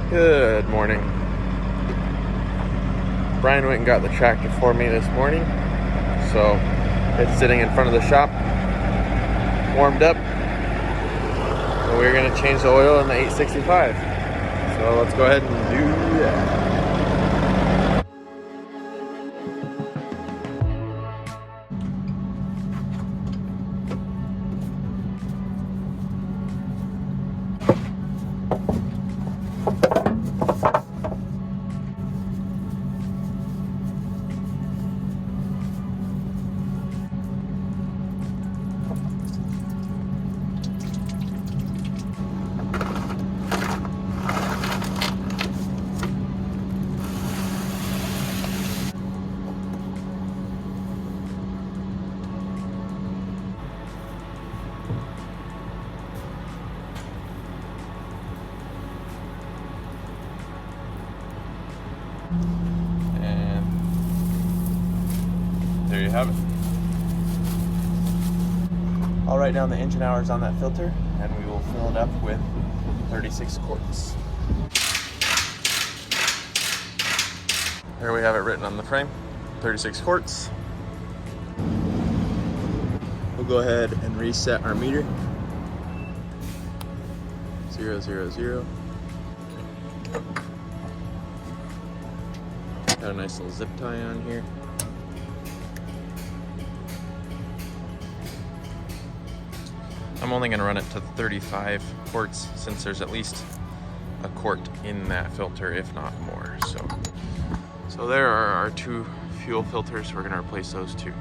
Good morning. Brian went and got the tractor for me this morning. So it's sitting in front of the shop, warmed up. So we're going to change the oil in the 865. So let's go ahead and do that. And there you have it. I'll write down the engine hours on that filter and we will fill it up with 36 quarts. There we have it written on the frame, 36 quarts. We'll go ahead and reset our meter. 000. Got a nice little zip tie on here. I'm only going to run it to 35 quarts since there's at least a quart in that filter, if not more. So there are our two fuel filters. We're going to replace those two.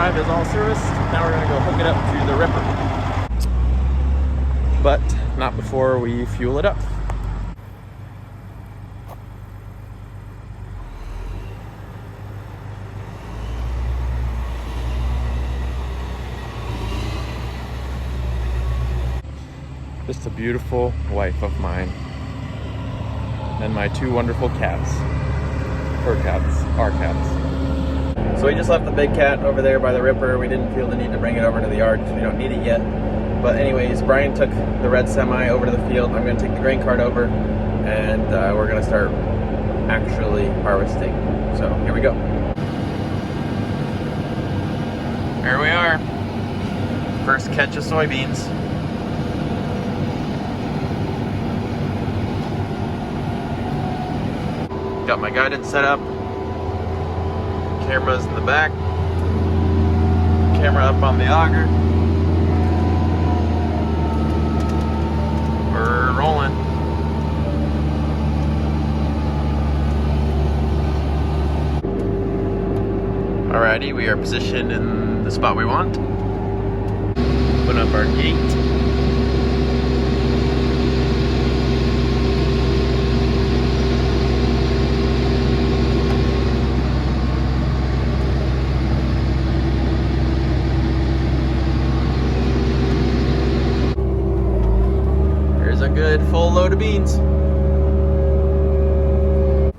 Is all serviced. Now we're gonna go hook it up to the Ripper, but not before we fuel it up. Just a beautiful wife of mine and my two wonderful cats. Her cats, our cats. So we just left the big cat over there by the Ripper. We didn't feel the need to bring it over to the yard because we don't need it yet. But anyways, Brian took the red semi over to the field. I'm going to take the grain cart over and we're going to start actually harvesting. So here we go. Here we are. First catch of soybeans. Got my guidance set up. Camera's in the back. Camera up on the auger. We're rolling. Alrighty, we are positioned in the spot we want. Open up our gate. Good full load of beans.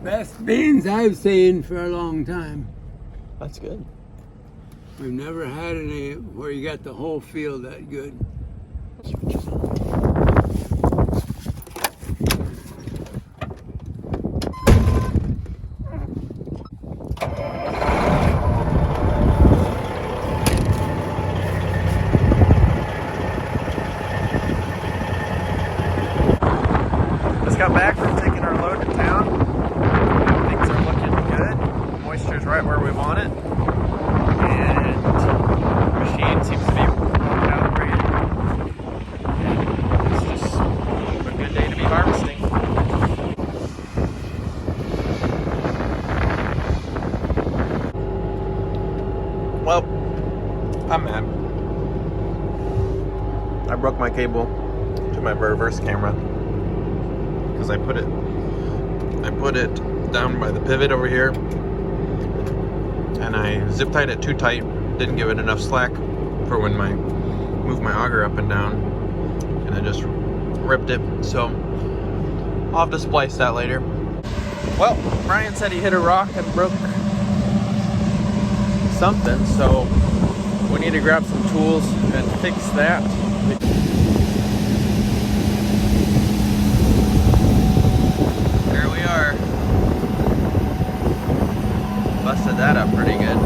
Best beans I've seen for a long time. That's good. We've never had any where you got the whole field that good. Got back from taking our load to town. Things are looking good. Moisture's right where we want it. And the machine seems to be well calibrated. It's just a good day to be harvesting. Well, I'm mad. I broke my cable to my reverse camera because I put it down by the pivot over here, and I zip tied it too tight. Didn't give it enough slack for when I move my auger up and down, and I just ripped it. So I'll have to splice that later. Well, Brian said he hit a rock and broke something, so we need to grab some tools and fix that. There we are. Busted that up pretty good.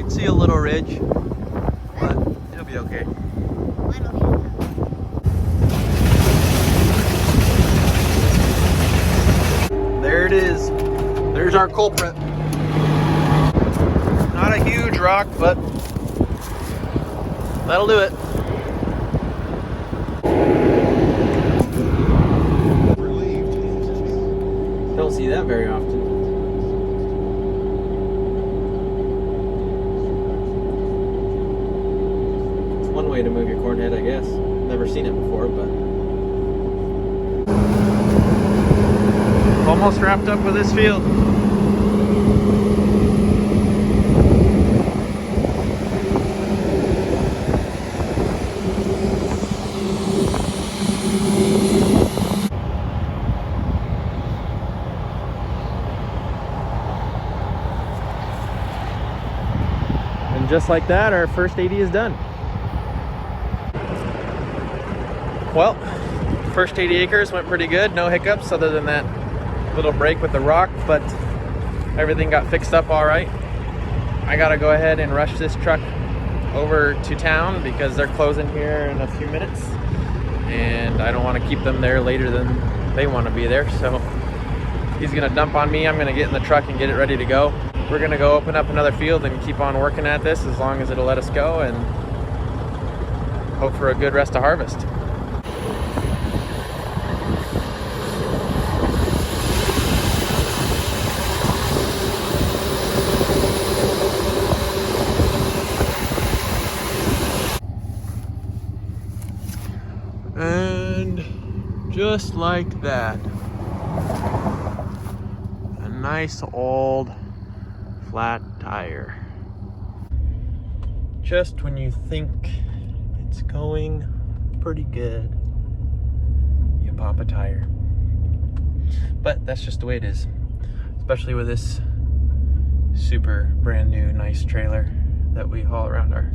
See a little ridge, but it'll be okay. There it is. There's our culprit. Not a huge rock, but that'll do it. Don't see that very often. One way to move your corn head, I guess. Never seen it before, but almost wrapped up with this field. And just like that, our first 80 is done. Well, first 80 acres went pretty good. No hiccups other than that little break with the rock, but everything got fixed up all right. I gotta go ahead and rush this truck over to town because they're closing here in a few minutes, and I don't want to keep them there later than they want to be there. So he's gonna dump on me. I'm gonna get in the truck and get it ready to go. We're gonna go open up another field and keep on working at this as long as it'll let us go, and hope for a good rest of harvest. And just like that, a nice old flat tire. Just when you think it's going pretty good, you pop a tire. But that's just the way it is, especially with this super brand new nice trailer that we haul around our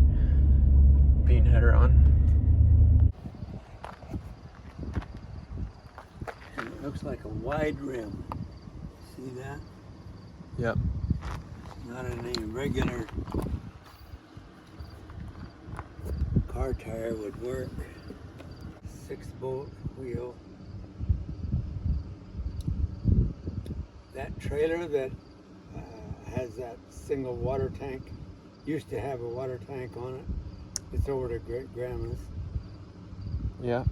bean header on. It looks like a wide rim. See that? Yep. Not any regular car tire would work. 6-bolt wheel. That trailer that has that single water tank used to have a water tank on it. It's over to Grandma's. Yeah.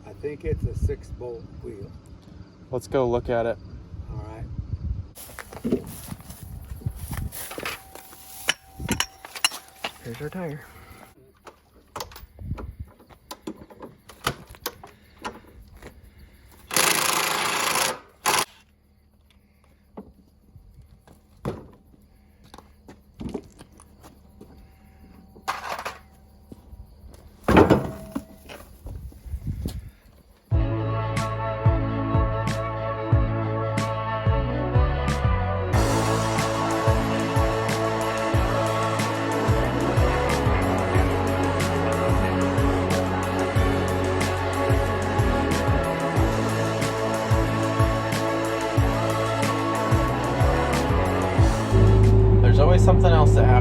I think it's a 6-bolt wheel. Let's go look at it. All right. Here's our tire.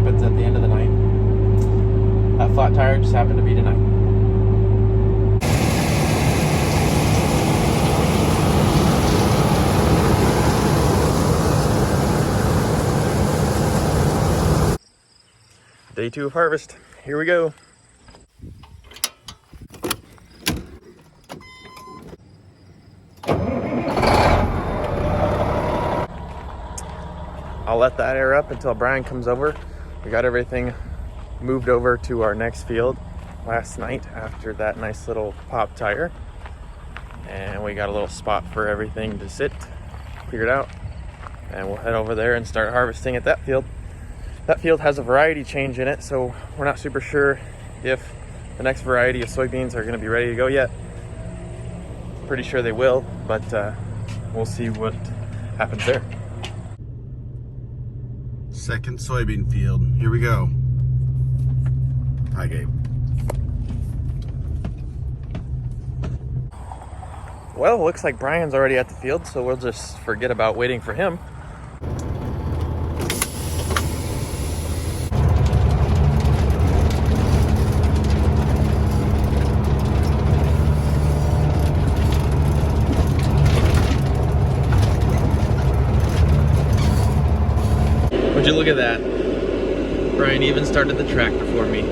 happens at the end of the night. That flat tire just happened to be tonight. Day 2 of harvest. Here we go. I'll let that air up until Brian comes over. We got everything moved over to our next field last night after that nice little pop tire. And we got a little spot for everything to sit, figured out. And we'll head over there and start harvesting at that field. That field has a variety change in it, so we're not super sure if the next variety of soybeans are gonna be ready to go yet. Pretty sure they will, but we'll see what happens there. Second soybean field, here we go. Hi, Gabe. Well, looks like Brian's already at the field, so we'll just forget about waiting for him. Would you look at that? Brian even started the track before me.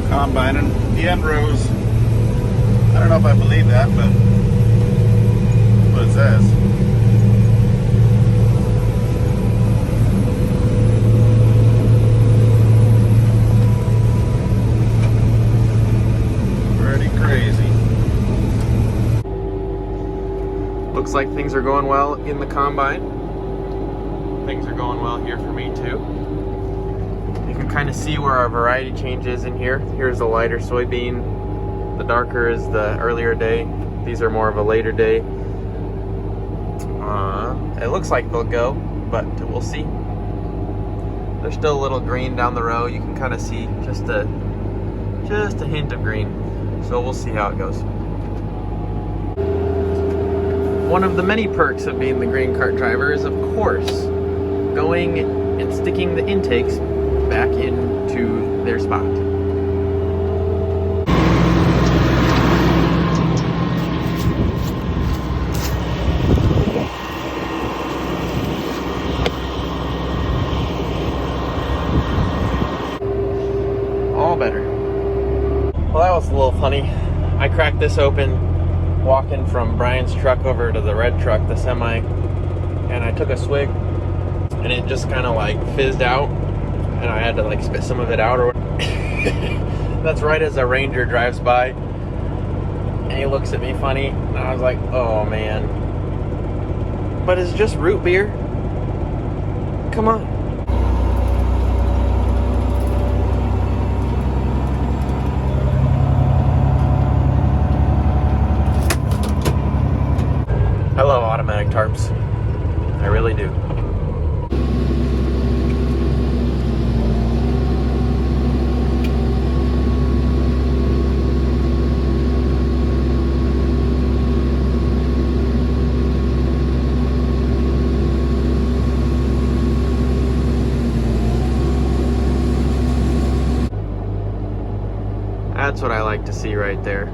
Combining the end rows. I don't know if I believe that, but that's what it says. Pretty crazy. Looks like things are going well in the combine. Things are going well here for me too. You can kind of see where our variety change is in here. Here's the lighter soybean. The darker is the earlier day. These are more of a later day. It looks like they'll go, but we'll see. There's still a little green down the row. You can kind of see just a hint of green. So we'll see how it goes. One of the many perks of being the grain cart driver is, of course, going and sticking the intakes back into their spot. All better. Well, that was a little funny. I cracked this open walking from Brian's truck over to the red truck, the semi, and I took a swig and it just kind of like fizzed out and I had to like spit some of it out or that's right as a ranger drives by and he looks at me funny and I was like, oh man, but it's just root beer, come on. I love automatic tarps. I really do. That's what I like to see right there.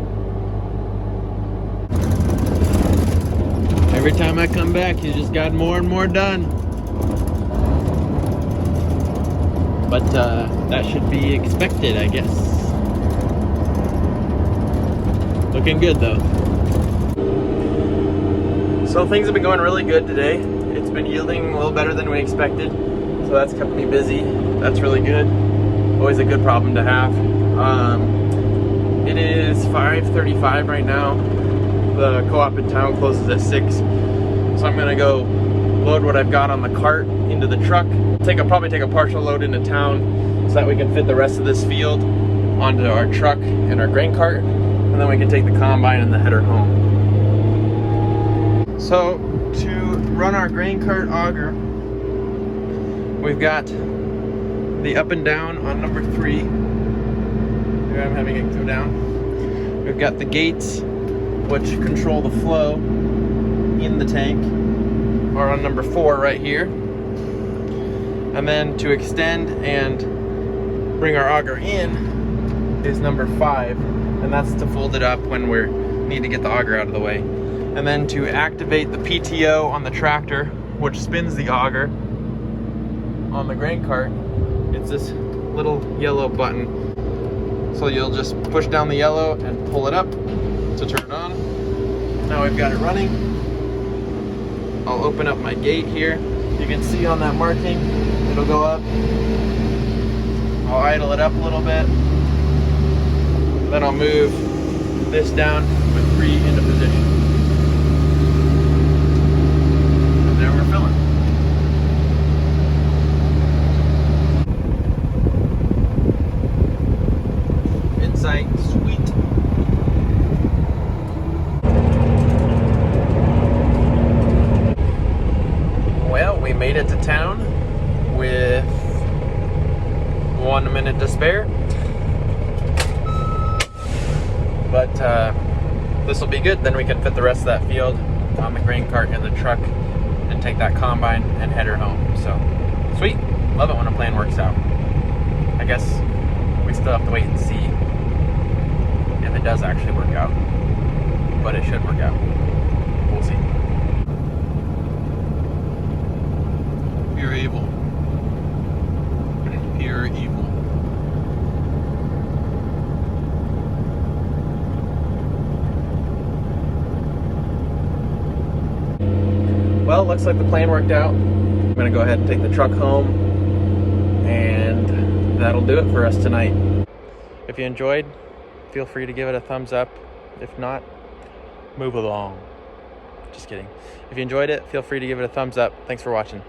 Every time I come back, he's just got more and more done. But that should be expected, I guess. Looking good though. So things have been going really good today. It's been yielding a little better than we expected. So that's kept me busy. That's really good. Always a good problem to have. It is 5:35 right now. The co-op in town closes at 6. So I'm gonna go load what I've got on the cart into the truck. Probably take a partial load into town so that we can fit the rest of this field onto our truck and our grain cart, and then we can take the combine and the header home. So to run our grain cart auger, we've got the up and down on number 3. Here I'm having it go down. We've got the gates which control the flow in the tank, are on number 4 right here. And then to extend and bring our auger in is number 5, and that's to fold it up when we need to get the auger out of the way. And then to activate the PTO on the tractor, which spins the auger on the grain cart, it's this little yellow button. So you'll just push down the yellow and pull it up to turn it on. Now we've got it running. I'll open up my gate here. You can see on that marking, it'll go up. I'll idle it up a little bit. Then I'll move this down with 3 into position. And there we're filling. Insight, sweet. Well, we made it to town with 1 minute to spare. But this will be good. Then we can fit the rest of that field on the grain cart in the truck and take that combine and head her home. So, sweet. Love it when a plan works out. I guess we still have to wait and see if it does actually work out. But it should work out. We'll see. Pure evil. Pure evil. Well, looks like the plan worked out. I'm gonna go ahead and take the truck home, and that'll do it for us tonight. If you enjoyed, feel free to give it a thumbs up. If not, move along. Just kidding. If you enjoyed it, feel free to give it a thumbs up. Thanks for watching.